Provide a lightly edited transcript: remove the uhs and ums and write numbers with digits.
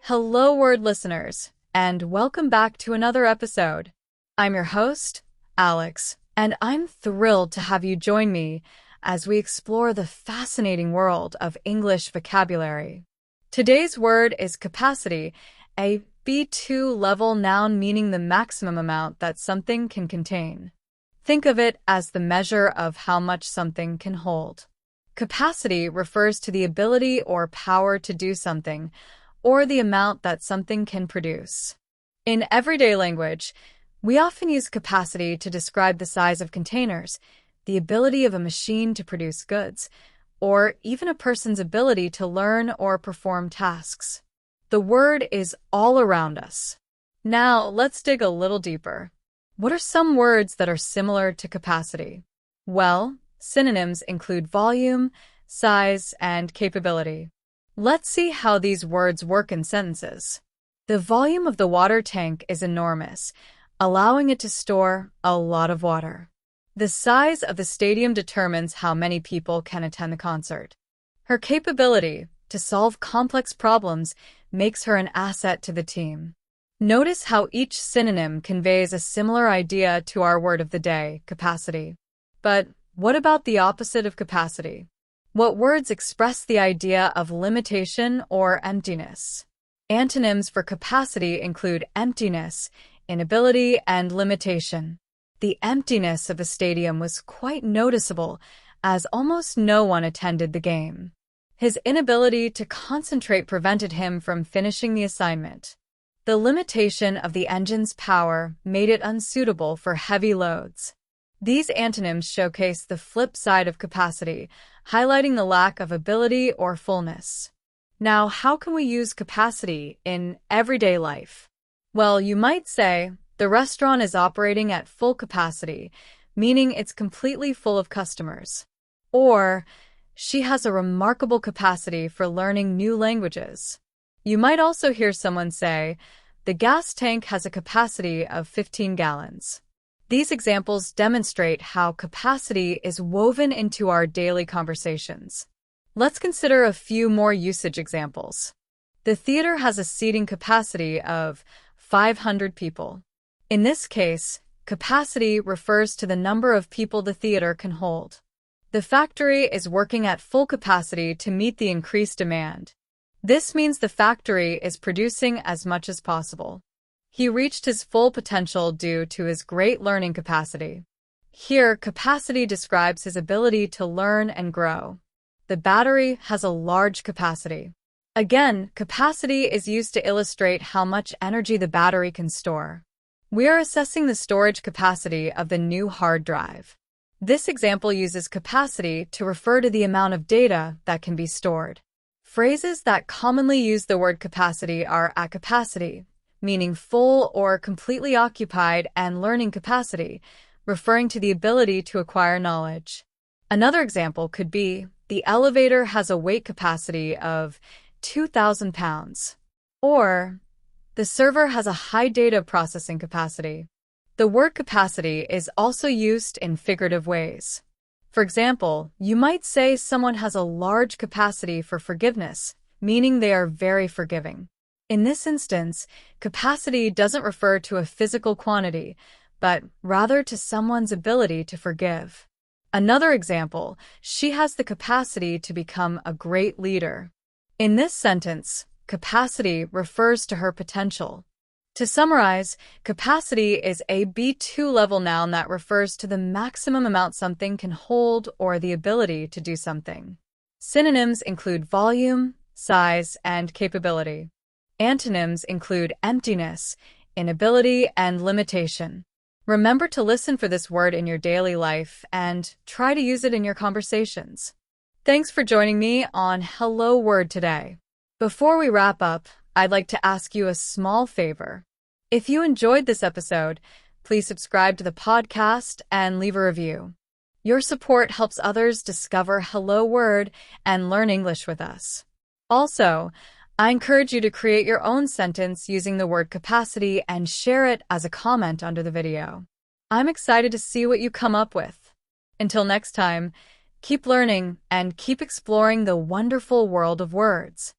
Hello, word listeners, and welcome back to another episode. I'm your host, Alex, and I'm thrilled to have you join me as we explore the fascinating world of English vocabulary. Today's word is capacity, a B2 level noun meaning the maximum amount that something can contain. Think of it as the measure of how much something can hold. Capacity refers to the ability or power to do something, or the amount that something can produce. In everyday language, we often use capacity to describe the size of containers, the ability of a machine to produce goods, or even a person's ability to learn or perform tasks. The word is all around us. Now, let's dig a little deeper. What are some words that are similar to capacity? Well, synonyms include volume, size, and capability. Let's see how these words work in sentences. The volume of the water tank is enormous, allowing it to store a lot of water. The size of the stadium determines how many people can attend the concert. Her capability to solve complex problems makes her an asset to the team. Notice how each synonym conveys a similar idea to our word of the day, capacity. But what about the opposite of capacity? What words express the idea of limitation or emptiness? Antonyms for capacity include emptiness, inability, and limitation. The emptiness of the stadium was quite noticeable, as almost no one attended the game. His inability to concentrate prevented him from finishing the assignment. The limitation of the engine's power made it unsuitable for heavy loads. These antonyms showcase the flip side of capacity, highlighting the lack of ability or fullness. Now, how can we use capacity in everyday life? Well, you might say, the restaurant is operating at full capacity, meaning it's completely full of customers. Or, she has a remarkable capacity for learning new languages. You might also hear someone say, the gas tank has a capacity of 15 gallons. These examples demonstrate how capacity is woven into our daily conversations. Let's consider a few more usage examples. The theater has a seating capacity of 500 people. In this case, capacity refers to the number of people the theater can hold. The factory is working at full capacity to meet the increased demand. This means the factory is producing as much as possible. He reached his full potential due to his great learning capacity. Here, capacity describes his ability to learn and grow. The battery has a large capacity. Again, capacity is used to illustrate how much energy the battery can store. We are assessing the storage capacity of the new hard drive. This example uses capacity to refer to the amount of data that can be stored. Phrases that commonly use the word capacity are at capacity, meaning full or completely occupied, and learning capacity, referring to the ability to acquire knowledge. Another example could be, the elevator has a weight capacity of 2,000 pounds. Or, the server has a high data processing capacity. The word capacity is also used in figurative ways. For example, you might say someone has a large capacity for forgiveness, meaning they are very forgiving. In this instance, capacity doesn't refer to a physical quantity, but rather to someone's ability to forgive. Another example, she has the capacity to become a great leader. In this sentence, capacity refers to her potential. To summarize, capacity is a B2 level noun that refers to the maximum amount something can hold or the ability to do something. Synonyms include volume, size, and capability. Antonyms include emptiness, inability, and limitation. Remember to listen for this word in your daily life and try to use it in your conversations. Thanks for joining me on Hello Word today. Before we wrap up, I'd like to ask you a small favor. If you enjoyed this episode, please subscribe to the podcast and leave a review. Your support helps others discover Hello Word and learn English with us. Also, I encourage you to create your own sentence using the word capacity and share it as a comment under the video. I'm excited to see what you come up with. Until next time, keep learning and keep exploring the wonderful world of words.